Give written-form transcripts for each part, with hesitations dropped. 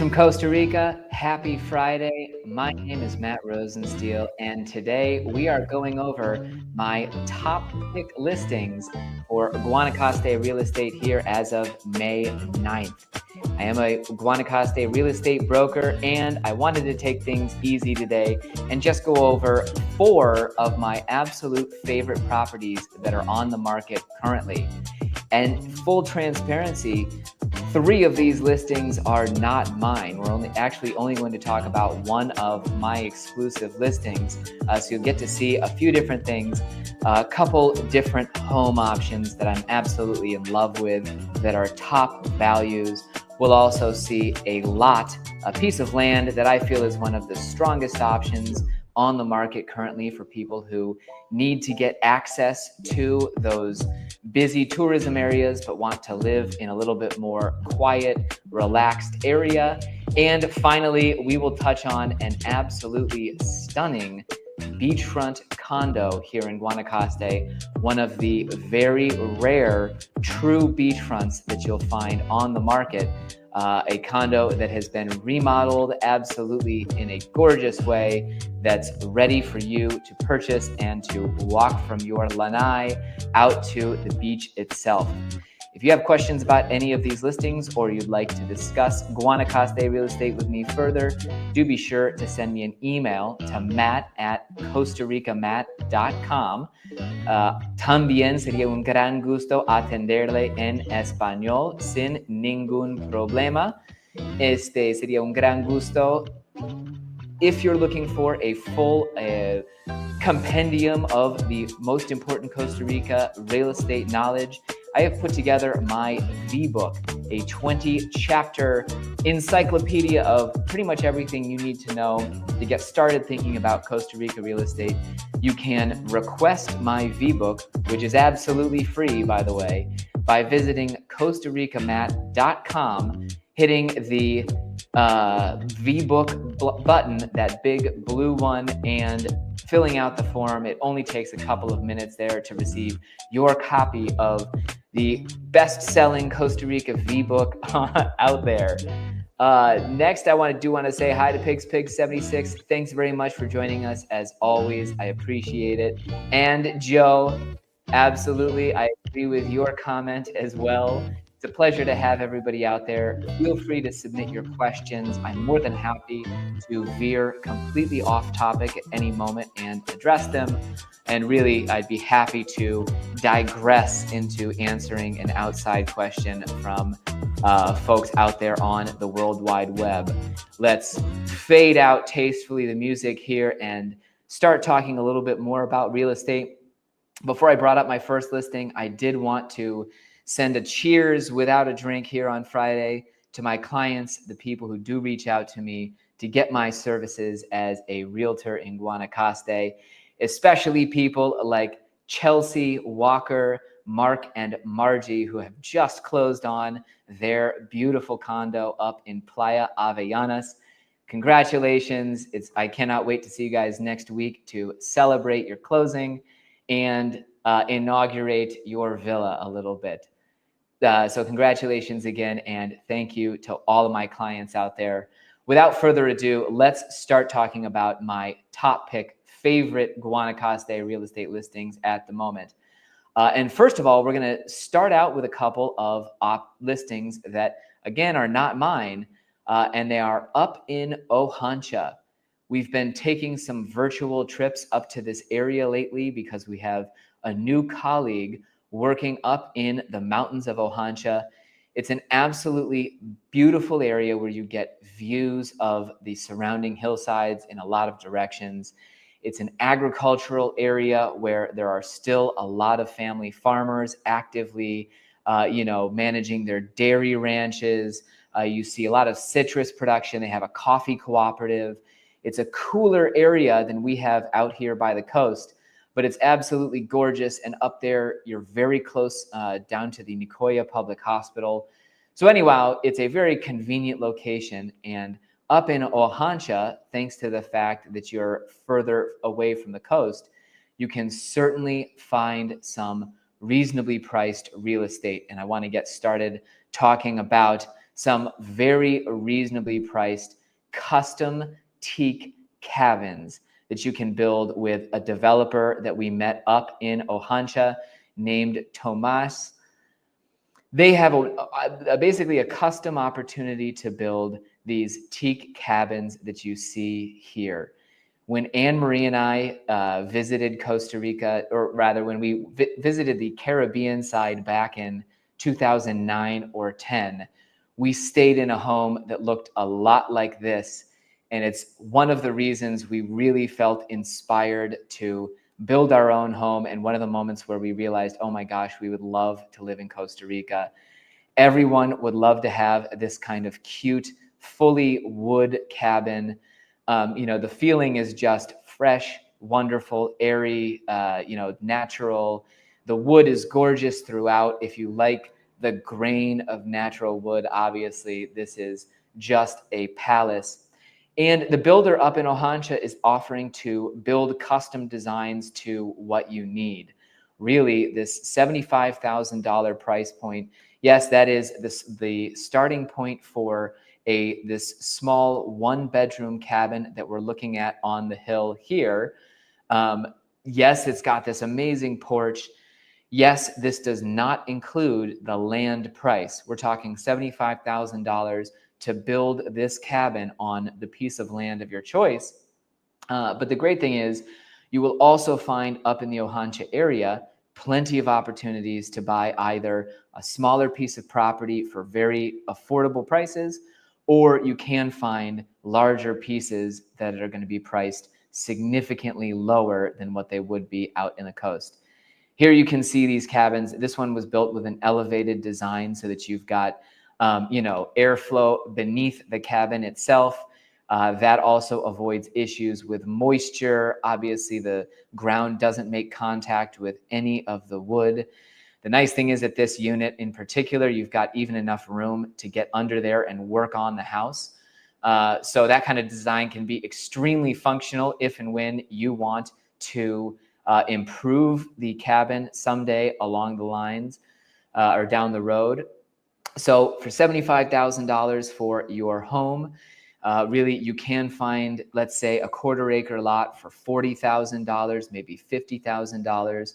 from Costa Rica. Happy Friday. My name is Matt Rosensteel, and today we are going over my top pick listings for Guanacaste real estate here as of May 9th. I am a Guanacaste real estate broker, and I wanted to take things easy today and just go over 4 of my absolute favorite properties that are on the market currently. And full transparency, 3 of these listings are not mine. We're only going to talk about one of my exclusive listings. So you'll get to see a few different things, a couple different home options that I'm absolutely in love with, that are top values. We'll also see a piece of land that I feel is one of the strongest options on the market currently for people who need to get access to those busy tourism areas but want to live in a little bit more quiet, relaxed area. And finally, we will touch on an absolutely stunning beachfront condo here in Guanacaste, one of the very rare true beachfronts that you'll find on the market. A condo that has been remodeled absolutely in a gorgeous way, that's ready for you to purchase and to walk from your lanai out to the beach itself. If you have questions about any of these listings, or you'd like to discuss Guanacaste real estate with me further, do be sure to send me an email to matt@costaricamatt.com. También sería un gran gusto atenderle en español sin ningún problema. Sería un gran gusto. If you're looking for a full compendium of the most important Costa Rica real estate knowledge, I have put together my V-book, a 20-chapter encyclopedia of pretty much everything you need to know to get started thinking about Costa Rica real estate. You can request my V-book, which is absolutely free, by the way, by visiting costaricamatt.com, hitting the V-book button, that big blue one, and filling out the form. It only takes a couple of minutes there to receive your copy of the best-selling Costa Rica V-book out there. Next, I want to say hi to Pigs76. Thanks very much for joining us, as always. I appreciate it. And Joe, absolutely, I agree with your comment as well. It's a pleasure to have everybody out there. Feel free to submit your questions. I'm more than happy to veer completely off topic at any moment and address them. And really, I'd be happy to digress into answering an outside question from folks out there on the World Wide Web. Let's fade out tastefully the music here and start talking a little bit more about real estate. Before I brought up my first listing, I did want to send a cheers without a drink here on Friday to my clients, the people who do reach out to me to get my services as a realtor in Guanacaste, especially people like Chelsea, Walker, Mark, and Margie, who have just closed on their beautiful condo up in Playa Avellanas. Congratulations. I cannot wait to see you guys next week to celebrate your closing and inaugurate your villa a little bit. So congratulations again, and thank you to all of my clients out there. Without further ado, let's start talking about my top pick favorite Guanacaste real estate listings at the moment. And first of all, we're going to start out with a couple of listings that, again, are not mine, and they are up in Ojancha. We've been taking some virtual trips up to this area lately because we have a new colleague working up in the mountains of Ojancha. It's an absolutely beautiful area where you get views of the surrounding hillsides in a lot of directions. It's an agricultural area where there are still a lot of family farmers actively, managing their dairy ranches. You see a lot of citrus production. They have a coffee cooperative. It's a cooler area than we have out here by the coast, but it's absolutely gorgeous. And up there, you're very close down to the Nicoya Public Hospital. So anyhow, it's a very convenient location. And up in Ojancha, thanks to the fact that you're further away from the coast, you can certainly find some reasonably priced real estate. And I want to get started talking about some very reasonably priced custom teak cabins that you can build with a developer that we met up in Ojancha named Tomas. They have basically a custom opportunity to build these teak cabins that you see here. When Anne-Marie and I visited Costa Rica, or rather when we visited the Caribbean side back in 2009 or 10, we stayed in a home that looked a lot like this. And it's one of the reasons we really felt inspired to build our own home, and one of the moments where we realized, oh my gosh, we would love to live in Costa Rica. Everyone would love to have this kind of cute, fully wood cabin. The feeling is just fresh, wonderful, airy, natural. The wood is gorgeous throughout. If you like the grain of natural wood, obviously this is just a palace. And the builder up in Ojancha is offering to build custom designs to what you need. Really, this $75,000 price point, yes, that is the starting point for this small one-bedroom cabin that we're looking at on the hill here. Yes, it's got this amazing porch. Yes, this does not include the land price. We're talking $75,000 to build this cabin on the piece of land of your choice. But the great thing is you will also find up in the Ojancha area plenty of opportunities to buy either a smaller piece of property for very affordable prices, or you can find larger pieces that are going to be priced significantly lower than what they would be out in the coast. Here you can see these cabins. This one was built with an elevated design so that you've got airflow beneath the cabin itself. That also avoids issues with moisture. Obviously, the ground doesn't make contact with any of the wood. The nice thing is that this unit in particular, you've got even enough room to get under there and work on the house. So that kind of design can be extremely functional if and when you want to improve the cabin someday along the lines or down the road. So for $75,000 for your home, really you can find, let's say, a quarter-acre lot for $40,000, maybe $50,000,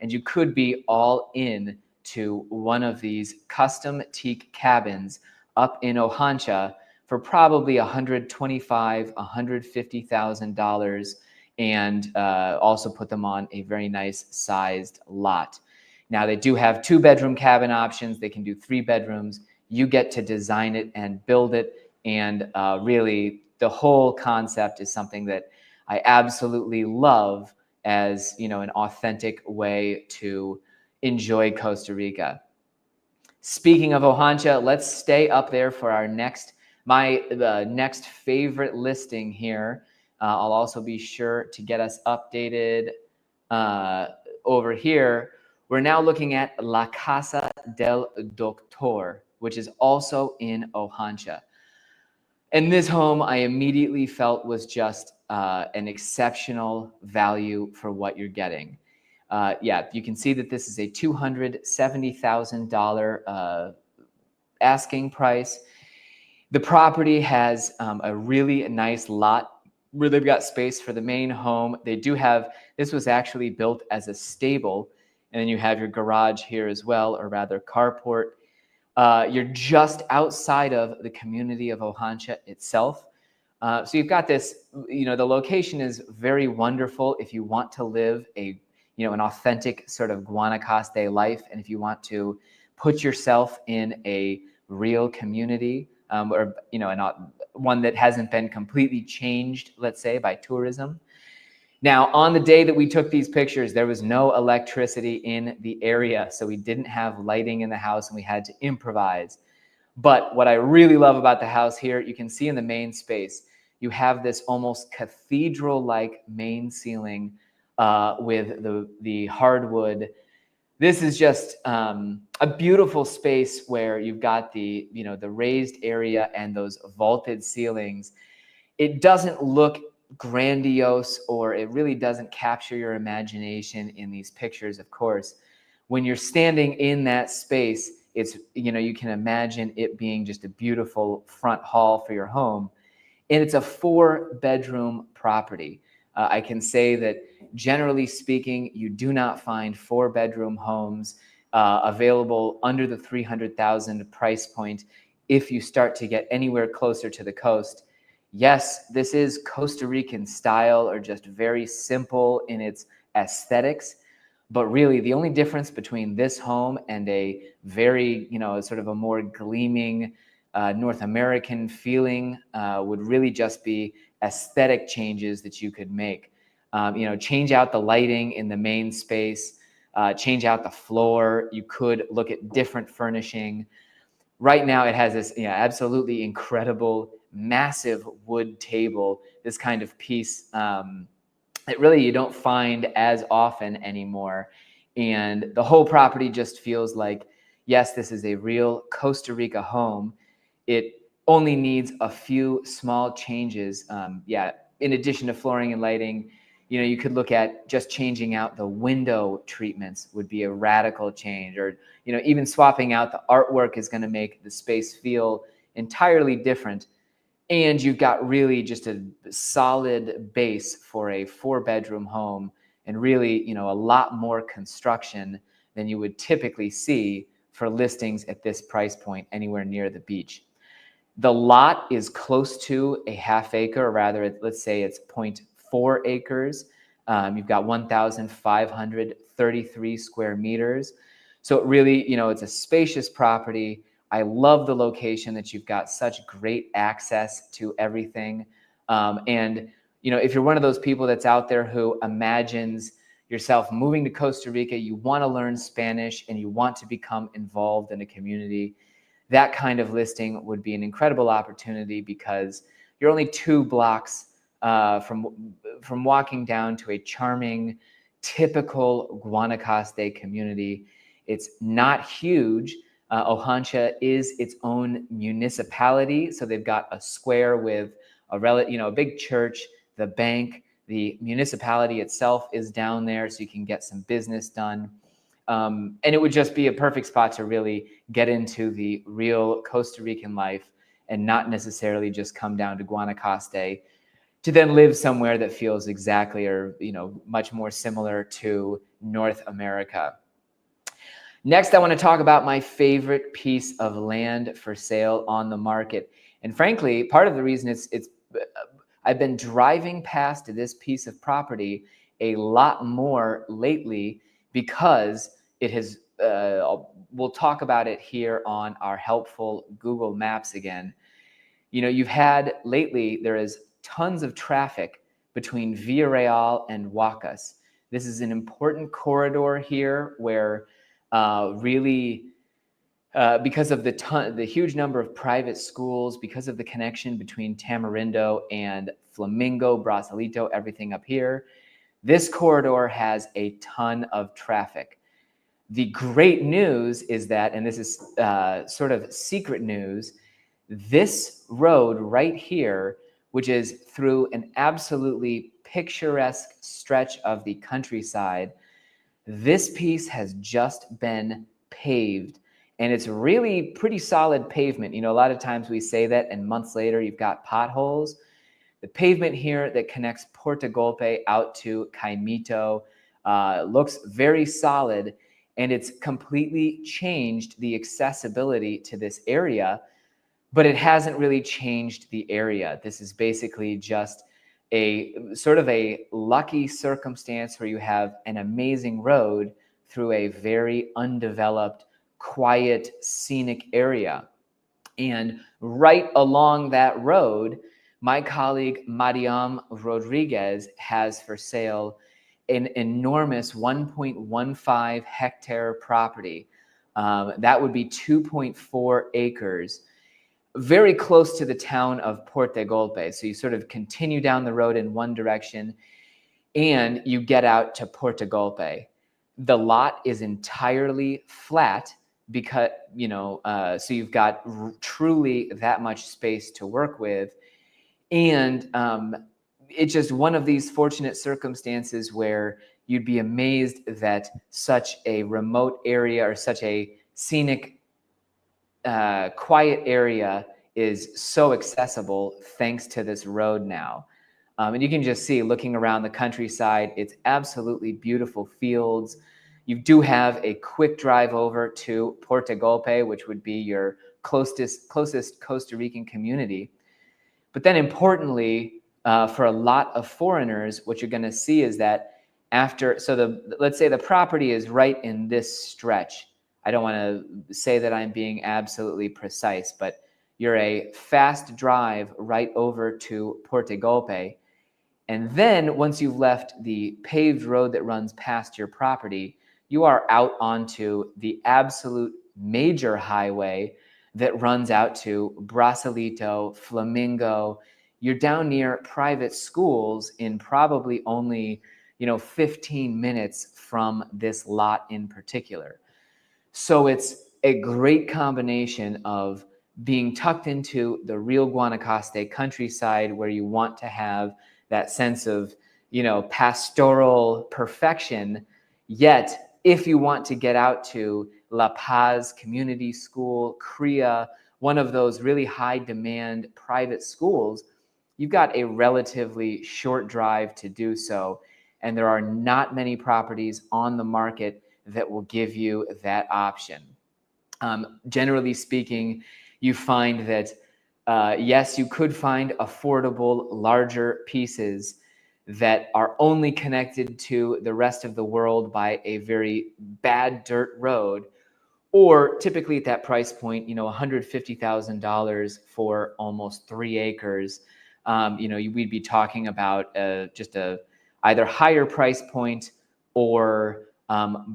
and you could be all in to one of these custom teak cabins up in Ojancha for probably $125,000, $150,000, and also put them on a very nice sized lot. Now, they do have 2-bedroom cabin options. They can do 3 bedrooms. You get to design it and build it. And really, the whole concept is something that I absolutely love as, an authentic way to enjoy Costa Rica. Speaking of Ojancha, let's stay up there for our next favorite listing here. I'll also be sure to get us updated over here. We're now looking at La Casa del Doctor, which is also in Ojancha. And this home I immediately felt was just an exceptional value for what you're getting. You can see that this is a $270,000 asking price. The property has a really nice lot where they've got space for the main home. They do have, this was actually built as a stable, and then you have your garage here as well, or rather carport. You're just outside of the community of Ojancha itself. So you've got this, the location is very wonderful if you want to live an authentic sort of Guanacaste life, and if you want to put yourself in a real community, or one that hasn't been completely changed, let's say, by tourism. Now, on the day that we took these pictures, there was no electricity in the area, so we didn't have lighting in the house and we had to improvise. But what I really love about the house here, you can see in the main space, you have this almost cathedral-like main ceiling with the hardwood. This is just a beautiful space where you've got the raised area and those vaulted ceilings. It doesn't look grandiose, or it really doesn't capture your imagination in these pictures, of course. When you're standing in that space, It's, you can imagine it being just a beautiful front hall for your home. And it's a 4-bedroom property. I can say that generally speaking, you do not find 4-bedroom homes available under the 300,000 price point if you start to get anywhere closer to the coast. Yes, this is Costa Rican style, or just very simple in its aesthetics. But really, the only difference between this home and a very, sort of a more gleaming North American feeling would really just be aesthetic changes that you could make. Change out the lighting in the main space, change out the floor. You could look at different furnishing. Right now, it has this absolutely incredible, massive wood table, this kind of piece that really you don't find as often anymore. And the whole property just feels like, yes, this is a real Costa Rica home. It only needs a few small changes. In addition to flooring and lighting, you could look at just changing out the window treatments would be a radical change, or, even swapping out the artwork is going to make the space feel entirely different. And you've got really just a solid base for a 4-bedroom home, and really, a lot more construction than you would typically see for listings at this price point anywhere near the beach. The lot is close to a half acre, or rather, let's say it's 0.4 acres. You've got 1,533 square meters. So it really, it's a spacious property. I love the location, that you've got such great access to everything. And, if you're one of those people that's out there who imagines yourself moving to Costa Rica, you want to learn Spanish and you want to become involved in a community, that kind of listing would be an incredible opportunity, because you're only 2 blocks from walking down to a charming, typical Guanacaste community. It's not huge. Ojancha is its own municipality, so they've got a square with a big church, the bank, the municipality itself is down there, so you can get some business done. And it would just be a perfect spot to really get into the real Costa Rican life, and not necessarily just come down to Guanacaste to then live somewhere that feels exactly, or much more similar to North America. Next, I want to talk about my favorite piece of land for sale on the market. And frankly, part of the reason I've been driving past this piece of property a lot more lately, because it has, we'll talk about it here on our helpful Google Maps again. You've had lately, there is tons of traffic between Villarreal and Huacas. This is an important corridor here where because of the huge number of private schools, because of the connection between Tamarindo and Flamingo, Brasilito, everything up here, this corridor has a ton of traffic. The great news is that, and this is sort of secret news, this road right here, which is through an absolutely picturesque stretch of the countryside, this piece has just been paved, and it's really pretty solid pavement. A lot of times we say that, and months later you've got potholes. The pavement here that connects Puerto Golpe out to Caimito looks very solid, and it's completely changed the accessibility to this area, but it hasn't really changed the area. This is basically just a sort of a lucky circumstance where you have an amazing road through a very undeveloped, quiet, scenic area. And right along that road, my colleague Mariam Rodriguez has for sale an enormous 1.15 hectare property. That would be 2.4 acres. Very close to the town of Puerto Golpe. So you sort of continue down the road in one direction and you get out to Puerto Golpe. The lot is entirely flat because, so you've got truly that much space to work with. And it's just one of these fortunate circumstances where you'd be amazed that such a remote area, or such a scenic quiet area is so accessible thanks to this road now. And you can just see, looking around the countryside, it's absolutely beautiful fields. You do have a quick drive over to Portugalpe, which would be your closest Costa Rican community. But then importantly, for a lot of foreigners, what you're going to see is that let's say the property is right in this stretch. I don't want to say that I'm being absolutely precise, but you're a fast drive right over to Portugalpe. And then once you've left the paved road that runs past your property, you are out onto the absolute major highway that runs out to Brasilito, Flamingo. You're down near private schools in probably only 15 minutes from this lot in particular. So it's a great combination of being tucked into the real Guanacaste countryside, where you want to have that sense of, pastoral perfection. Yet, if you want to get out to La Paz Community School, CREA, one of those really high demand private schools, you've got a relatively short drive to do so. And there are not many properties on the market that will give you that option. Generally speaking, you find that, yes, you could find affordable, larger pieces that are only connected to the rest of the world by a very bad dirt road, or typically at that price point, $150,000 for almost 3 acres. We'd be talking about just a either higher price point or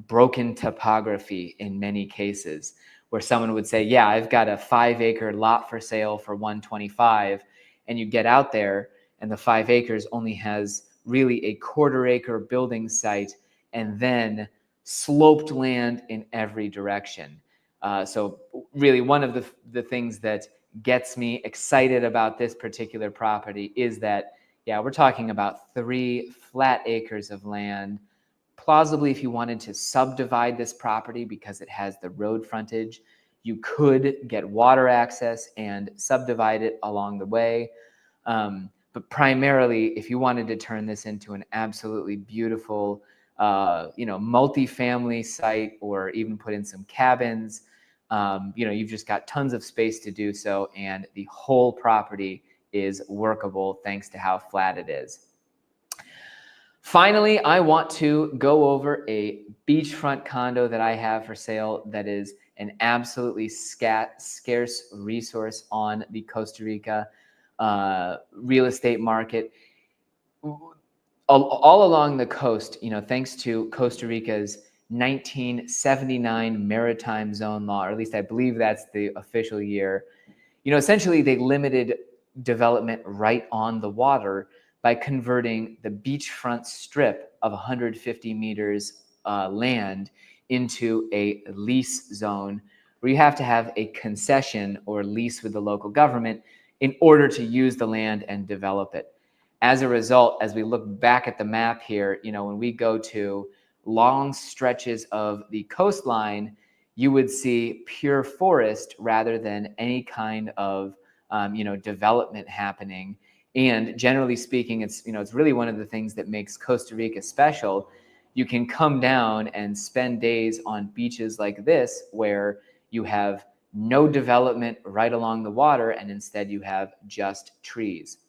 broken topography in many cases, where someone would say, yeah, I've got a 5-acre lot for sale for $125,000, and you get out there and the 5 acres only has really a 1/4 acre building site and then sloped land in every direction. So really one of the things that gets me excited about this particular property is that, yeah, we're talking about 3 flat acres of land. Plausibly, if you wanted to subdivide this property because it has the road frontage, you could get water access and subdivide it along the way. But primarily, if you wanted to turn this into an absolutely beautiful, multi-family site, or even put in some cabins, you've just got tons of space to do so, and the whole property is workable thanks to how flat it is. Finally, I want to go over a beachfront condo that I have for sale that is an absolutely scarce resource on the Costa Rica real estate market. All along the coast, thanks to Costa Rica's 1979 Maritime Zone Law, or at least I believe that's the official year, essentially they limited development right on the water by converting the beachfront strip of 150 meters land into a lease zone, where you have to have a concession or lease with the local government in order to use the land and develop it. As a result, as we look back at the map here, when we go to long stretches of the coastline, you would see pure forest rather than any kind of development happening. And generally speaking, it's really one of the things that makes Costa Rica special. You can come down and spend days on beaches like this, where you have no development right along the water, and instead you have just trees.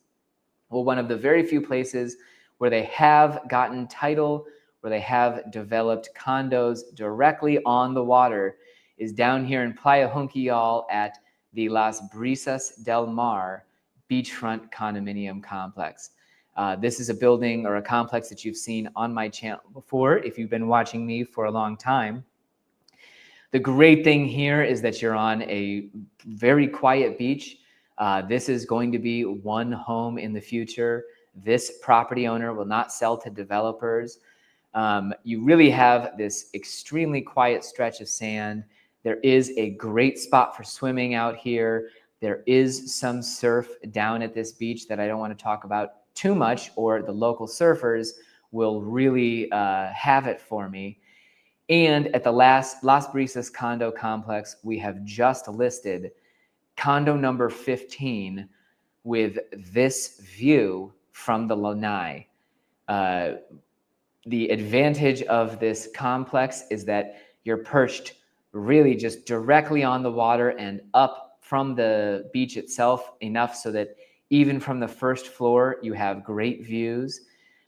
Well, one of the very few places where they have gotten title, where they have developed condos directly on the water, is down here in Playa Junquillal at the Las Brisas del Mar beachfront condominium complex. This is a building or a complex that you've seen on my channel before if you've been watching me for a long time. The great thing here is that you're on a very quiet beach. This is going to be one home in the future. This property owner will not sell to developers. You really have this extremely quiet stretch of sand. There is a great spot for swimming out here. There is some surf down at this beach that I don't want to talk about too much, or the local surfers will really have it for me. And at the Las Brisas condo complex, we have just listed condo number 15 with this view from the lanai. The advantage of this complex is that you're perched really just directly on the water and up from the beach itself enough so that even from the first floor, you have great views.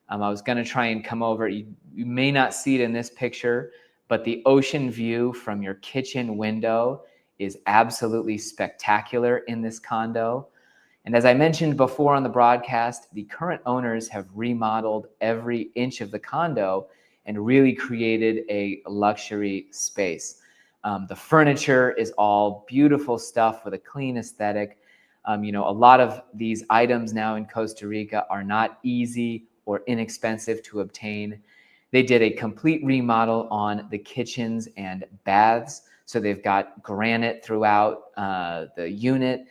I was going to try and come over. You may not see it in this picture, but the ocean view from your kitchen window is absolutely spectacular in this condo. And as I mentioned before on the broadcast, the current owners have remodeled every inch of the condo and really created a luxury space. The furniture is all beautiful stuff with a clean aesthetic. A lot of these items now in Costa Rica are not easy or inexpensive to obtain. They did a complete remodel on the kitchens and baths. So they've got granite throughout the unit.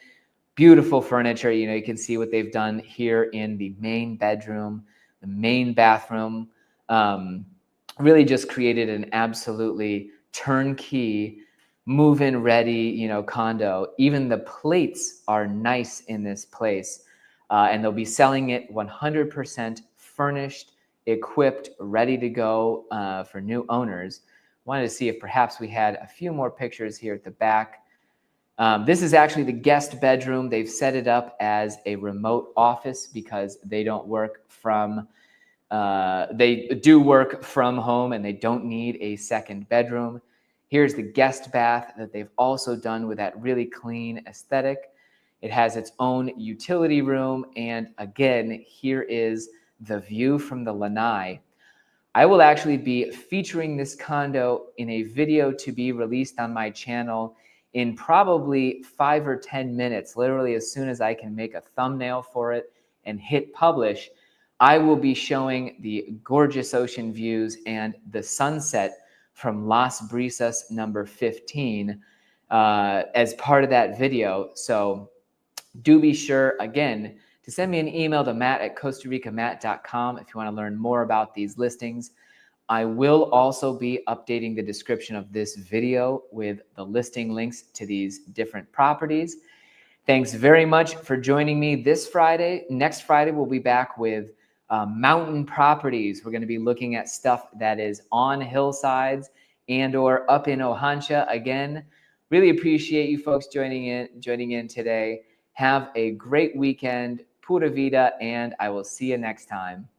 Beautiful furniture. You can see what they've done here in the main bedroom, the main bathroom. Really just created an absolutely turnkey, move-in ready, condo. Even the plates are nice in this place. And they'll be selling it 100% furnished, equipped, ready to go for new owners. Wanted to see if perhaps we had a few more pictures here at the back. This is actually the guest bedroom. They've set it up as a remote office because they don't work from, they do work from home and they don't need a second bedroom. Here's the guest bath that they've also done with that really clean aesthetic. It has its own utility room. And again, here is the view from the lanai. I will actually be featuring this condo in a video to be released on my channel in probably 5 or 10 minutes, literally as soon as I can make a thumbnail for it and hit publish. I will be showing the gorgeous ocean views and the sunset from Las Brisas number 15 as part of that video. So do be sure, again, to send me an email to matt@costaricamatt.com if you want to learn more about these listings. I will also be updating the description of this video with the listing links to these different properties. Thanks very much for joining me this Friday. Next Friday, we'll be back with mountain properties. We're going to be looking at stuff that is on hillsides and or up in Ojancha. Again, really appreciate you folks joining in today. Have a great weekend. Pura vida, and I will see you next time.